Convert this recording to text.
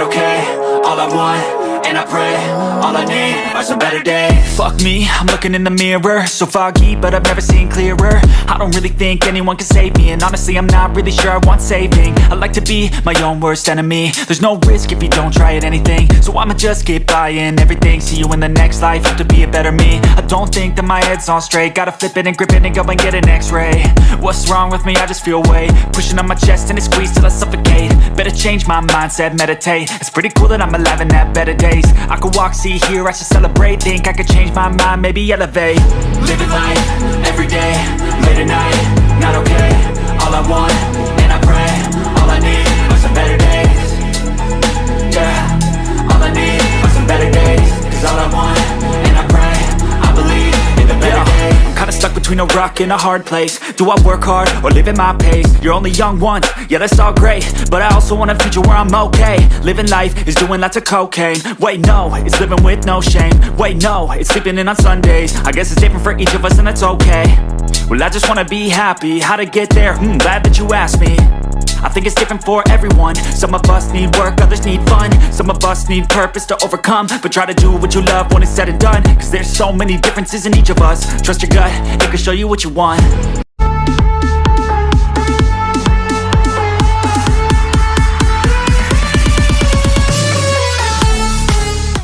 okay. All I want, and I pray, all I need are some better days. Fuck me, I'm looking in the mirror, so foggy, but I've never seen clearer. I don't really think anyone can save me, and honestly I'm not really sure I want saving. I like to be my own worst enemy. There's no risk if you don't try at anything, so I'ma just keep buying everything. See you in the next life, have to be a better me. I don't think that my head's on straight, gotta flip it and grip it and go and get an x-ray. What's wrong with me? I just feel weight pushing on my chest and it squeezes till I suffocate. Better change my mindset, meditate. It's pretty cool that I'm alive and have better days. I could walk, see, hear, I should celebrate. Think I could change my mind, maybe elevate. Living life, everyday, late at night, not okay. All I want, and I pray, all I need are some better days. Yeah, all I need are some better days. Cause all I want, and I pray, I believe in the better days. I'm kinda stuck between a rock and a hard place. Do I work hard or live at my pace? You're only young once, yeah that's all great, but I also want a future where I'm okay. Living life is doing lots of cocaine. Wait no, it's living with no shame. Wait no, it's sleeping in on Sundays. I guess it's different for each of us and that's okay. Well I just wanna be happy, how to get there? Glad that you asked me. I think it's different for everyone. Some of us need work, others need fun. Some of us need purpose to overcome. But try to do what you love when it's said and done. Cause there's so many differences in each of us. Trust your gut, it can show you what you want.